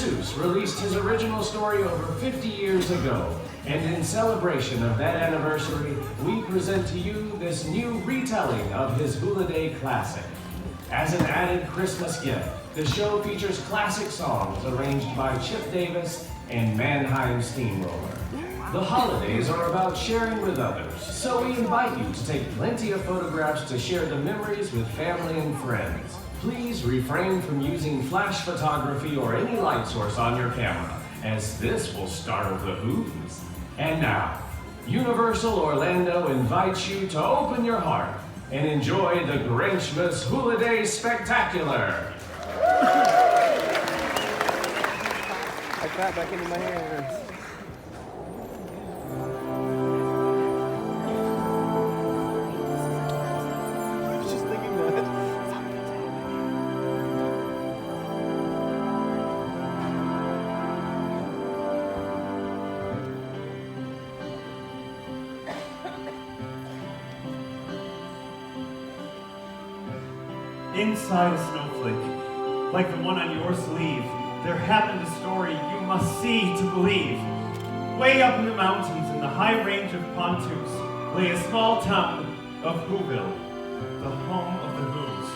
Seuss released his original story over 50 years ago, and in celebration of that anniversary, we present to you this new retelling of his Wholiday classic. As an added Christmas gift, the show features classic songs arranged by Chip Davis and Mannheim Steamroller. The holidays are about sharing with others, so we invite you to take plenty of photographs to share the memories with family and friends. Please refrain from using flash photography or any light source on your camera, as this will startle the Who's. And now, Universal Orlando invites you to open your heart and enjoy the Grinchmas Wholiday Spectacular. I got back into my hands. Inside a snowflake, like the one on your sleeve, there happened a story you must see to believe. Way up in the mountains, in the high range of Pontoos, lay a small town of Whoville, the home of the Whos.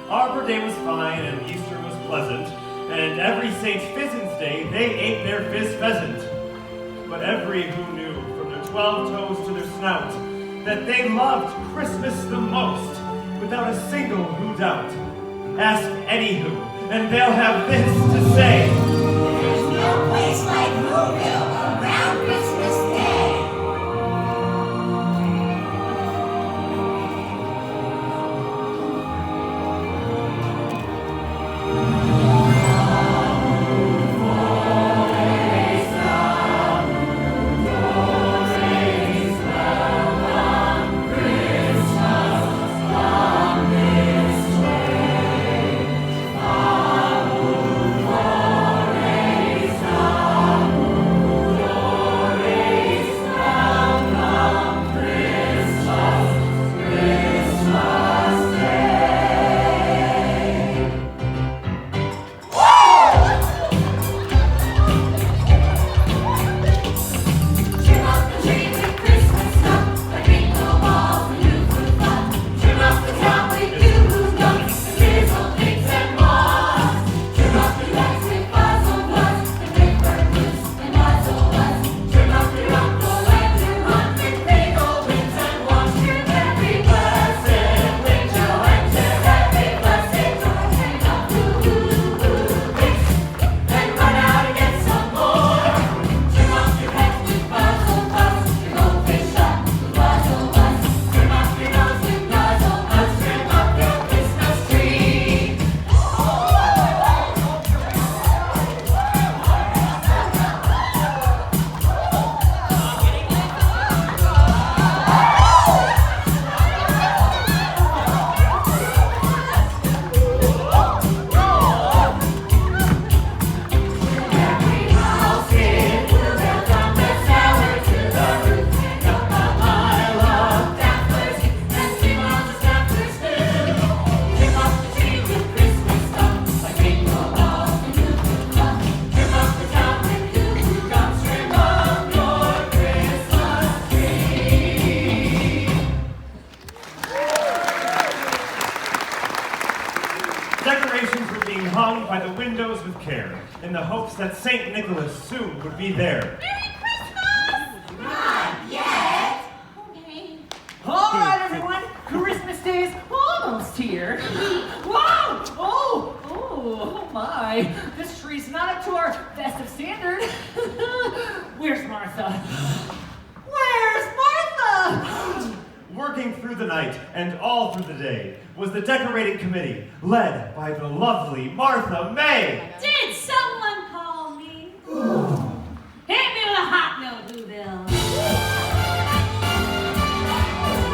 Arbor Day was fine and Easter was pleasant, and every St. Fizzan's Day they ate their fizz pheasant. But every Who knew, from their 12 toes to their snout, that they loved Christmas the most, without a single Who doubt. Ask any Who, and they'll have this to say. There's no place like Whoville around Christmas Day. Decorations were being hung by the windows with care, in the hopes that St. Nicholas soon would be there. Merry Christmas! Not yet. Okay. All right, everyone. Christmas Day is almost here. Wow! Oh my. This tree's not up to our festive standard. Where's Martha? Where's Martha? Working through the night and all through the day was the decorating committee, led by the lovely Martha May. Did someone call me? Hit me with a hot note, Whoville.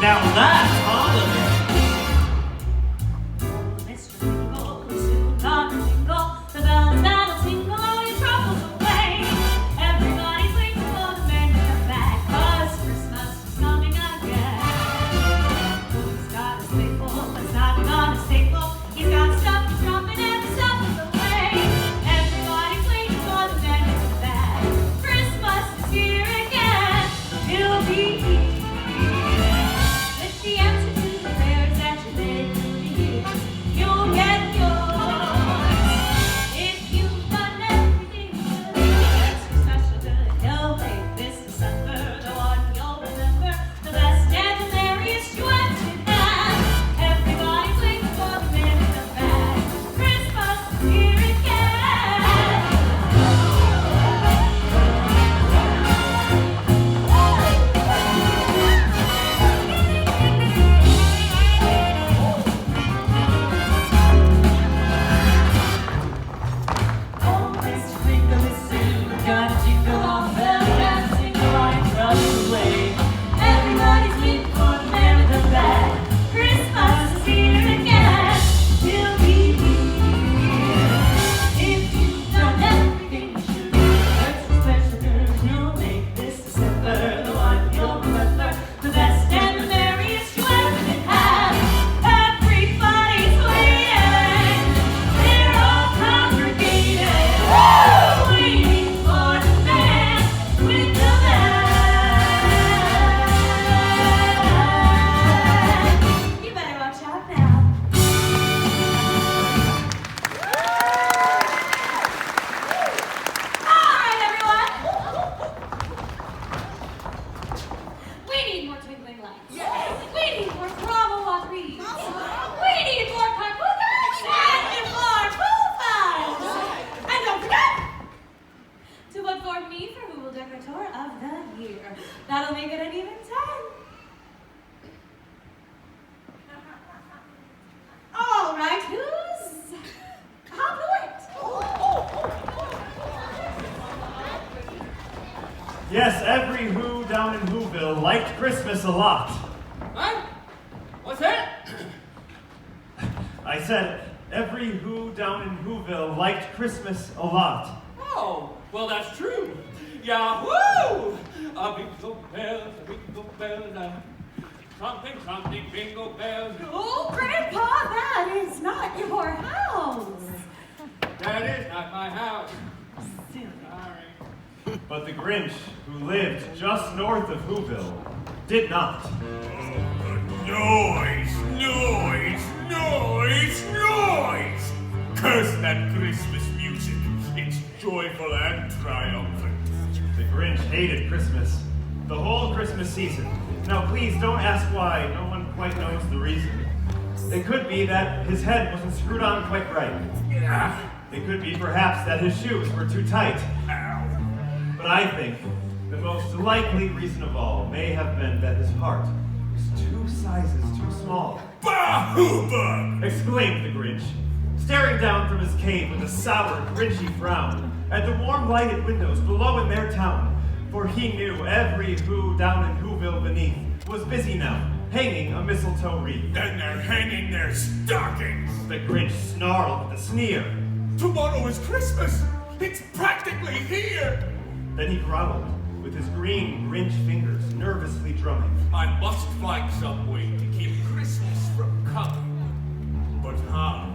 Now that's holiday. Mr. Jingle, we're soon gonna jingle. The bells that'll tingle all your troubles away. Everybody's waiting for the man to come back, 'cause Christmas is coming again. He's got a staple, but it's not gonna staple. He's got stuff he's dropping every step of the way. Everybody's waiting. With the answer to the prayers that you made through the years, you'll get yours. If you've done everything you could, it's so special good. You'll make this December the one you'll remember, the best and the merriest you ever had. Everybody's waiting for the man in the bag. Christmas is here again. Oh, Mr. Jingle is soon gonna jingle all bells and jingle all your troubles away. Everybody's waiting for the man with the bag. Christmas is here again. He'll be here. If you've done everything you should, it's so special good. You'll make this December the one you'll remember, the best and the merriest you ever had. Everybody's waiting. They're all congregated, waiting for the man with the bag. You better watch out now. All right, everyone. We need more twinkling lights. We need more travel trees. We need more carpookas and more poofas. And don't forget to vote for me for Who Will Decorator of the Year. That'll make it an even 10. All right, who's on point? Yes, every Who down in Whoville liked Christmas a lot. What? What's that? I said, every Who down in Whoville liked Christmas a lot. Oh, well, that's true. Yahoo! A bingo bells, something, something, bingo bells. Oh, Grandpa, that is not your house. That is not my house. Sorry. But the Grinch, who lived just north of Whoville, did not. Noise, noise, noise, noise! Curse that Christmas music. It's joyful and triumphant. The Grinch hated Christmas, the whole Christmas season. Now please don't ask why, no one quite knows the reason. It could be that his head wasn't screwed on quite right. Yeah. It could be perhaps that his shoes were too tight. Ow. But I think the most likely reason of all may have been that his heart was 2 sizes too small. Bah-hoo-bug! Exclaimed the Grinch, staring down from his cave with a sour, grinchy frown at the warm lighted windows below in their town, for he knew every Who down in Whoville beneath was busy now, hanging a mistletoe wreath. And they're hanging their stockings! The Grinch snarled with a sneer. Tomorrow is Christmas! It's practically here! Then he growled, with his green Grinch fingers nervously drumming. I must find some way to keep Christmas from coming. But how?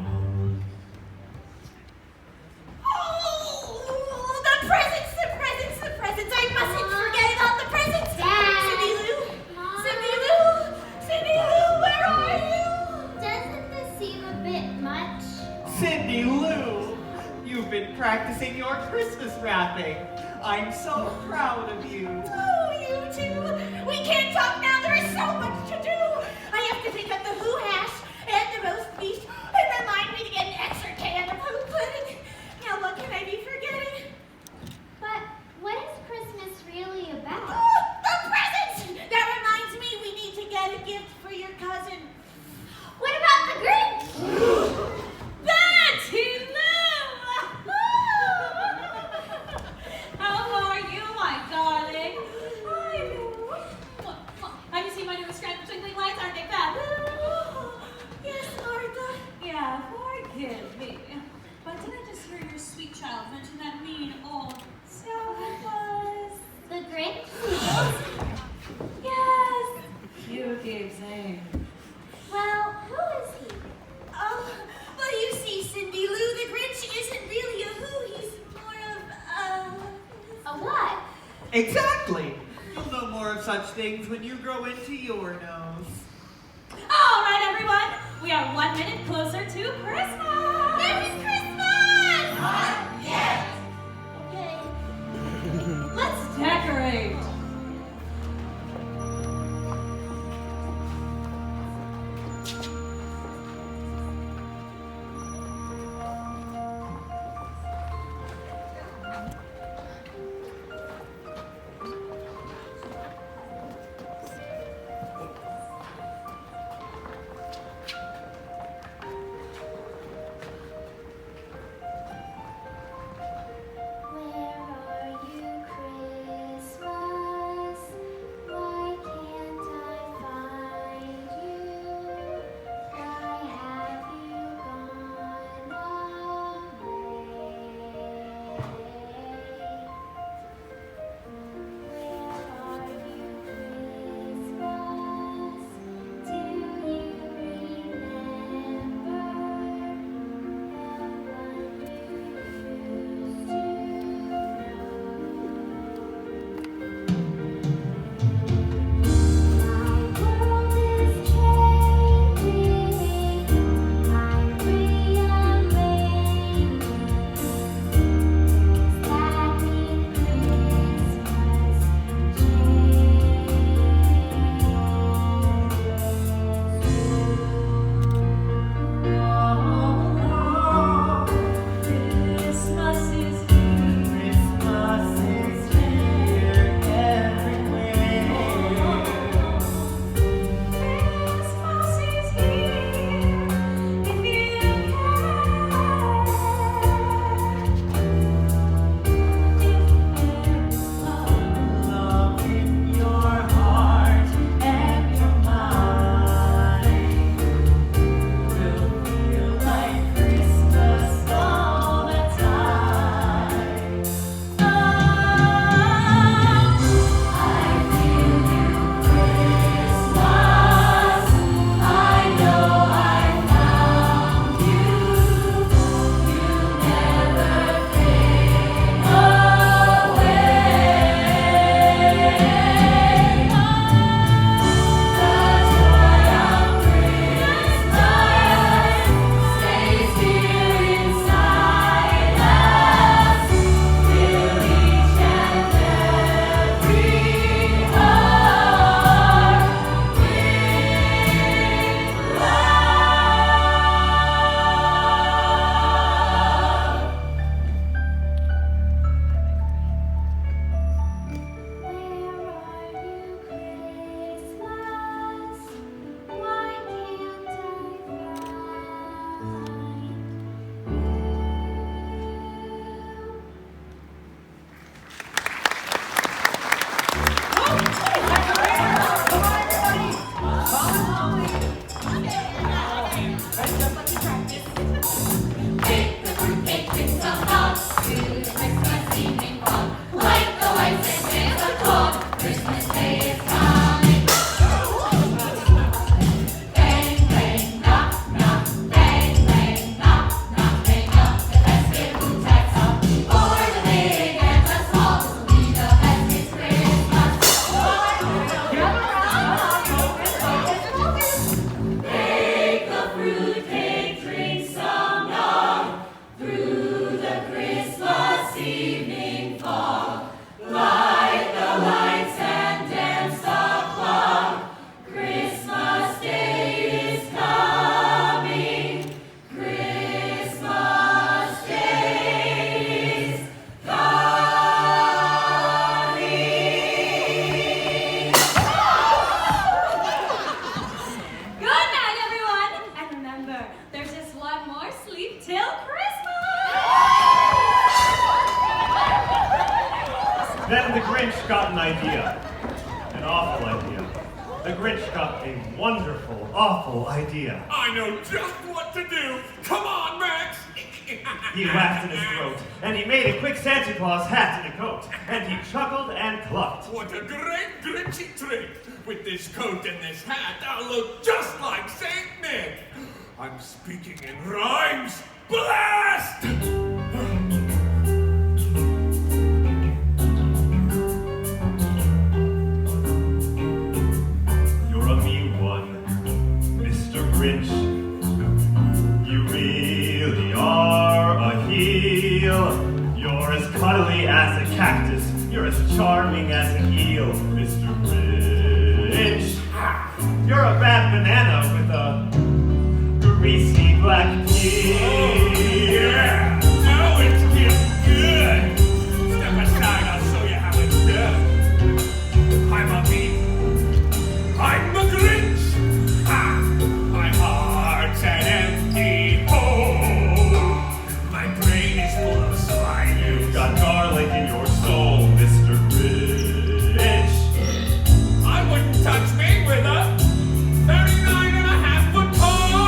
Oh, the presents, the presents, the presents. I mustn't forget about the presents. Dad. Cindy Lou, Cindy Lou, Cindy Lou, where are you? Doesn't this seem a bit much? Cindy Lou, you've been practicing your Christmas wrapping. I'm so proud of you. Oh, you too. We can't talk now. There is so much to do. I have to pick up the Who hash and the roast beef, and remind me to get an extra can of Who pudding. Now, what can I be forgetting? But what is Christmas really about? Oh, the presents! That reminds me, we need to get a gift for your cousin. What about the Grinch? That's him now! How are you, my darling? I know. Have you seen my new scrambled twinkling lights? Aren't they fab? Yes, Martha. Yeah, forgive me. But did I just hear your sweet child mention that mean old So was. The Grinch? Yes. You keep saying. Well, who is he? Well, you see, Cindy Lou, the Grinch isn't really a Who. He's more of A what? Exactly. You'll know more of such things when you grow into your nose. All right, everyone. We are 1 minute closer to Christmas. Merry Christmas! Not yet. Okay. Let's decorate. Where are you, Christmas? Why can't I find you? Why have you gone away? Where are you, Christmas? Do you remember the one you used to know? My world is changing. I'm rearranging. Does that mean Christmas is here. Christmas is here everywhere. Christmas is here. If you Love in your heart and your mind will feel like Christmas all the time. I feel you, Christmas. I know I found you. You never fade away. The joy of Christmas stays here inside us, fill each and every heart with love. Where are you, Christmas? Why can't I Take the fruitcake, pick some nuts, do the Christmas evening fun. Like the lights and Santa Claus, Christmas Day is coming. Bang, bang, knock, knock, bang, bang, knock, knock, hang up the festive rootacks up. For the big and the small, this'll be the bestest Christmas. Bake the fruitcake, drink some nog, through the Christmas evening fog. Light the lights and dance the clock. Christmas Day is coming. Christmas Day is coming. Good night, everyone. And remember, there's just one more sleep till Christmas. Then the Grinch got an idea. An awful idea. The Grinch got a wonderful, awful idea. I know just what to do. Come on, Max. He laughed in his throat, and he made a quick Santa Claus hat and a coat, and he chuckled and clucked. What a great Grinchy treat. With this coat and this hat, I'll look just like Saint Nick. I'm speaking in rhymes. Blast! Grinch. You're a bad banana with a greasy black pea. Yeah! Now it's getting good! Step aside, I'll show you how it's done. I'm a bee. I'm the Grinch! Ha! My heart's an empty hole. My brain is full of slime. You've got garlic in your soul, Mr. Grinch. I wouldn't touch me with a 39.5-foot pole!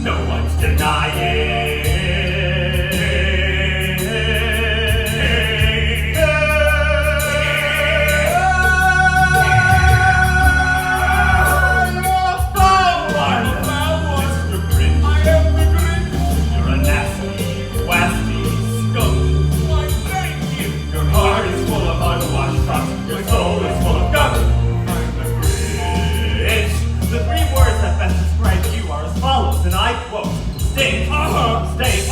No one's denying. And I quote, stink, stink,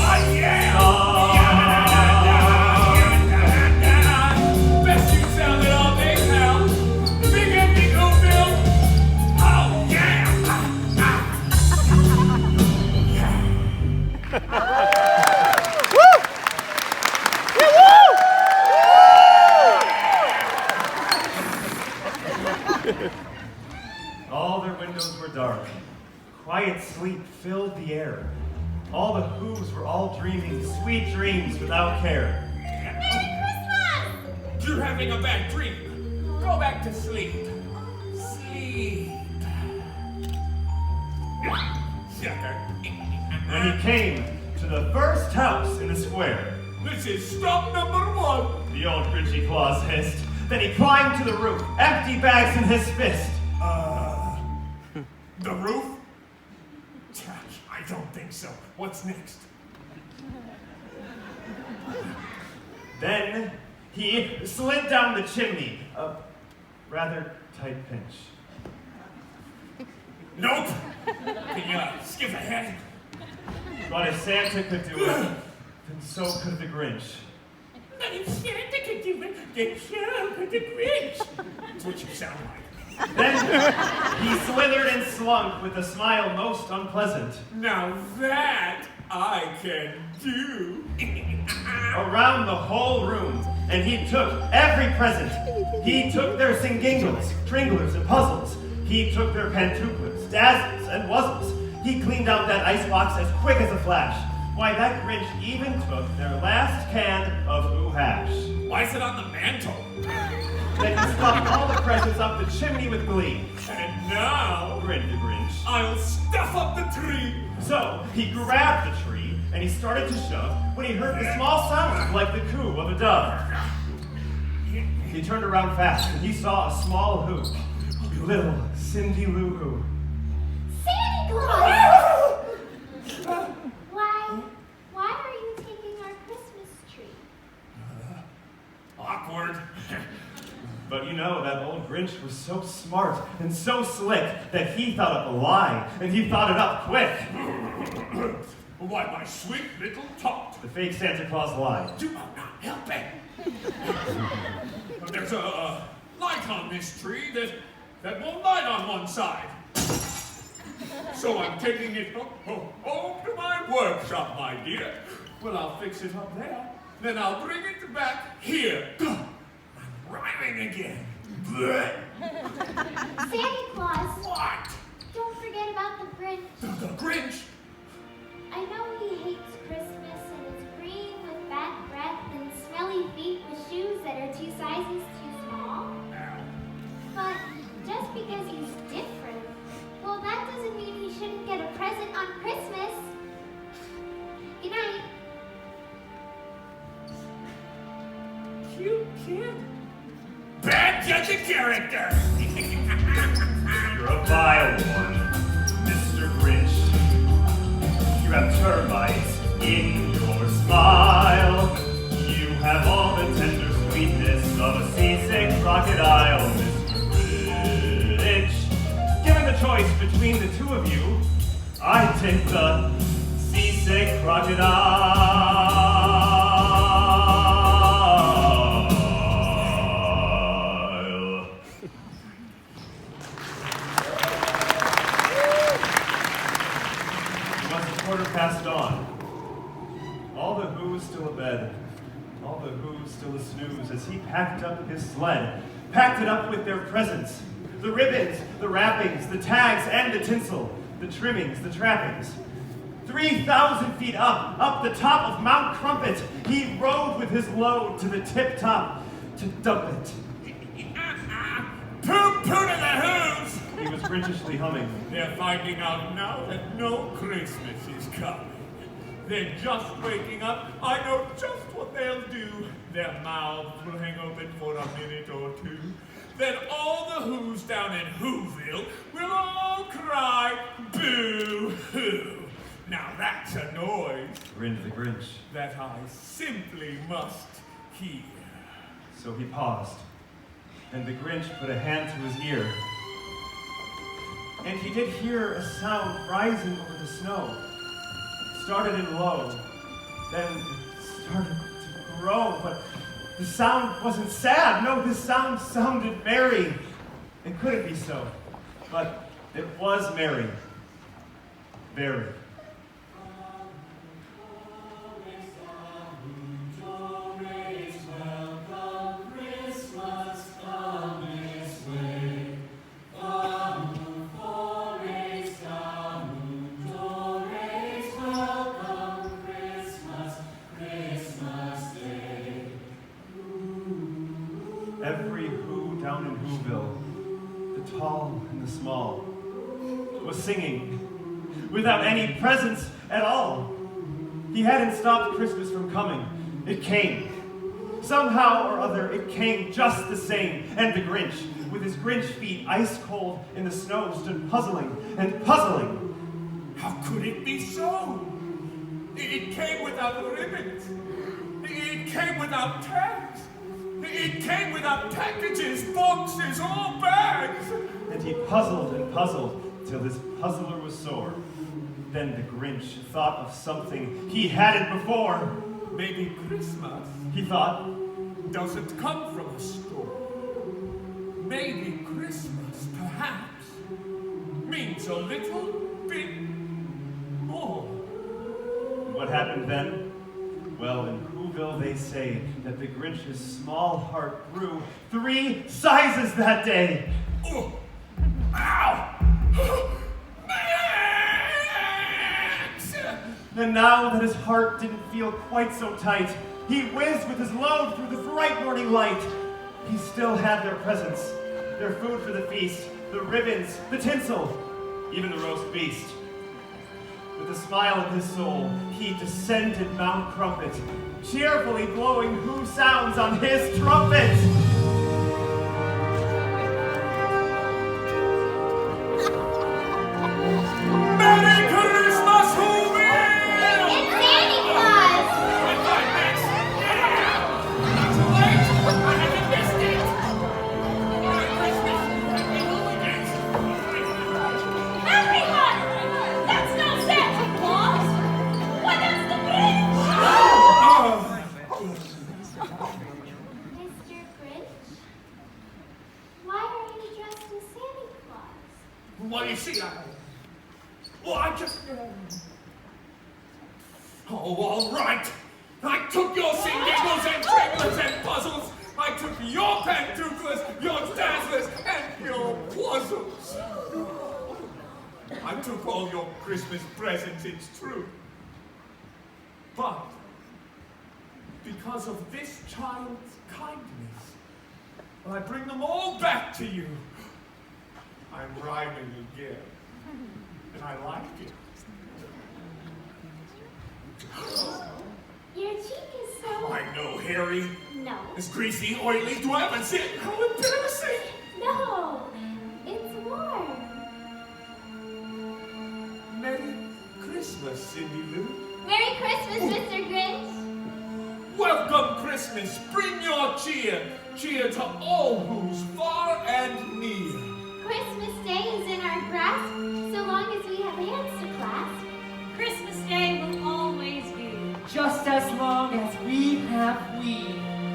Best you sounded all day, pal. Big empty Oakville. Oh, yeah. All their windows were dark. Quiet sleep filled the air. All the Who's were all dreaming sweet dreams without care. Merry Christmas! You're having a bad dream. Go back to sleep. Sleep. Sucker. When he came to the first house in the square, This is stop number 1. the old Grinchy Claus hissed. Then he climbed to the roof, empty bags in his fist. The roof? I don't think so. What's next? Then he slid down the chimney, a rather tight pinch. Nope. Can you skip ahead? But if Santa could do it, then so could the Grinch. But if Santa could do it, then so could the Grinch. That's what you sound like. Then he slithered and slunk with a smile most unpleasant. Now that I can do. Around the whole room, and he took every present. He took their singingles, tringlers, and puzzles. He took their pantuflas, dazzles, and wuzzles. He cleaned out that icebox as quick as a flash. Why, that Grinch even took their last can of Who Hash. Why is it on the mantle? Then he stuffed all the presents up the chimney with glee. And now Grinned the Grinch. I'll stuff up the tree. So he grabbed the tree and he started to shove when he heard the small sound like the coo of a dove. He turned around fast and he saw a small Who. Little Cindy Lou Who. Santa Claus! Why are you taking our Christmas tree? Awkward. But you know, that old Grinch was so smart and so slick that he thought up a lie, and he thought it up quick. Why, my sweet little tot. The fake Santa Claus lied. You are not helping. There's a light on this tree that won't light on one side. So I'm taking it home to my workshop, my dear. Well, I'll fix it up there. Then I'll bring it back here. I'm rhyming again. Santa Claus, What? don't forget about the Grinch. The Grinch? I know he hates Christmas and is green with bad breath and smelly feet with shoes that are 2 sizes too small. But just because he's different, well, that doesn't mean he shouldn't get a present on Christmas. Good night. Cute kid. Bad judge of character. You're a vile one, Mr. Grinch. You have termites in your smile. You have all the tender sweetness of a seasick crocodile, Mr. Grinch. Given the choice between the two of you, I I take the seasick crocodile. It was dawn. All the Who's still abed, all the Who's still a snooze, as he packed up his sled, packed it up with their presents, the ribbons, the wrappings, the tags, and the tinsel, the trimmings, the trappings. 3,000 feet up the top of Mount Crumpet, he rode with his load to the tip top to dump it. Pooh-pooh to the Who's! He was Grinchishly humming. They're finding out now that no Christmas is coming. They're just waking up. I know just what they'll do. Their mouths will hang open for a minute or two. Then all the Who's down in Whoville will all cry, boo-hoo. Now that's a noise Grinned the Grinch. that I simply must hear. So he paused, and the Grinch put a hand to his ear. And he did hear a sound rising over the snow. It started in low, then started to grow, but the sound wasn't sad. No, the sound sounded merry. It couldn't be so, but it was merry. Very. Every Who down in Whoville, the tall and the small, was singing without any presents at all. He hadn't stopped Christmas from coming. It came. Somehow or other, it came just the same. And the Grinch, with his Grinch feet ice cold in the snow, stood puzzling and puzzling. How could it be so? It came without ribbons. It came without tags. It came without packages, boxes, or bags. And he puzzled and puzzled till his puzzler was sore. Then the Grinch thought of something he hadn't before. Maybe Christmas, He thought, doesn't come from a store. Maybe Christmas, perhaps, means a little bit more. what happened then? Well, in Whoville they say that the Grinch's small heart grew 3 sizes that day. Oh, ow! And now that his heart didn't feel quite so tight, he whizzed with his load through the bright morning light. He still had their presents, their food for the feast, the ribbons, the tinsel, even the roast beast. With a smile in his soul, he descended Mount Crumpet, cheerfully blowing Who sounds on his trumpet. Merry Christmas, Whoville! It's Santa Claus! Not too late! I haven't missed it! Merry Christmas, Happy Holidays! Everyone! That's not Santa Claus! Why, that's the Grinch! Mr. Grinch? Why are you dressed as Santa Claus? Well, you see, I just... Oh, all right. I took your singles and tringlets and puzzles. I took your pantuflas, your dazzlers, and your puzzles. I took all your Christmas presents, it's true. But because of this child's kindness, I bring them all back to you. I'm rhyming again. And I like it. Your cheek is so... I know, Harry. No. It's greasy, oily. Do I have a sin? How embarrassing! No. It's warm. Merry Christmas, Cindy Lou. Merry Christmas, Mr. Grinch. Welcome, Christmas. Bring your cheer. Cheer to all who's far and near. Christmas Day is in our grasp, so long as we have hands to clasp. as long as we have we.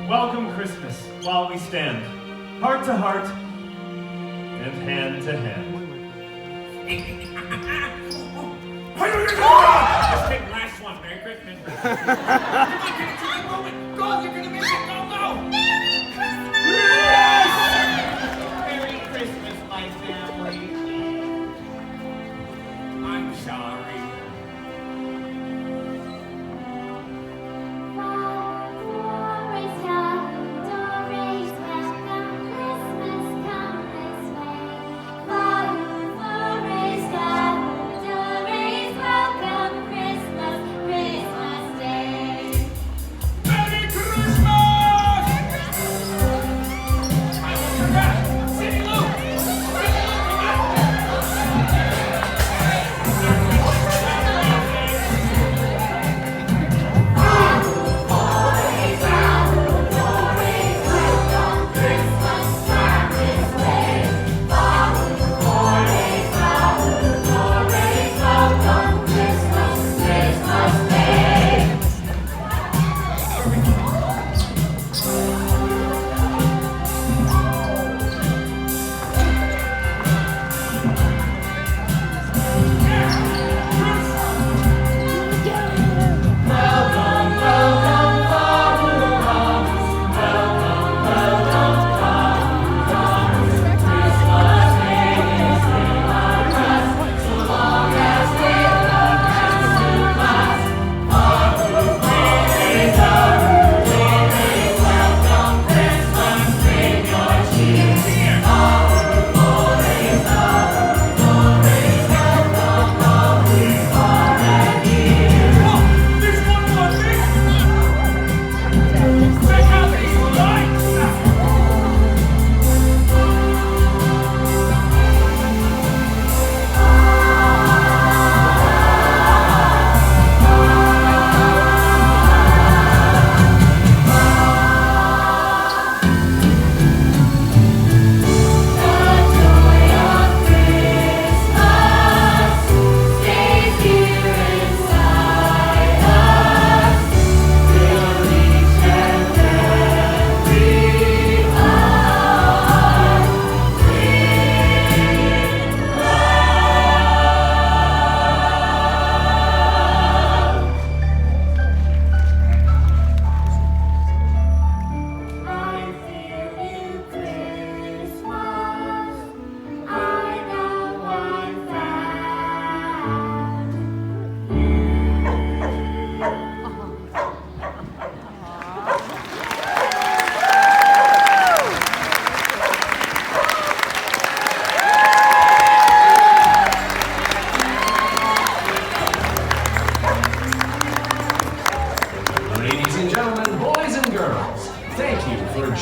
Welcome Christmas while we stand, heart to heart and hand to hand. Let's take the last one. Merry Christmas. Come on, get it to the moment. Go, you're gonna miss it. Go, go. Merry Christmas, my family. I'm sorry. Merry Christmas! I will come back. City Luke!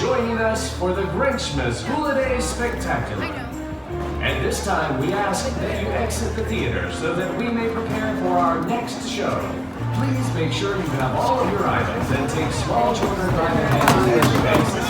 joining us for the Grinchmas Wholiday Spectacular. And this time we ask that you exit the theater so that we may prepare for our next show. Please make sure you have all of your items and take small children by the hand as you exit.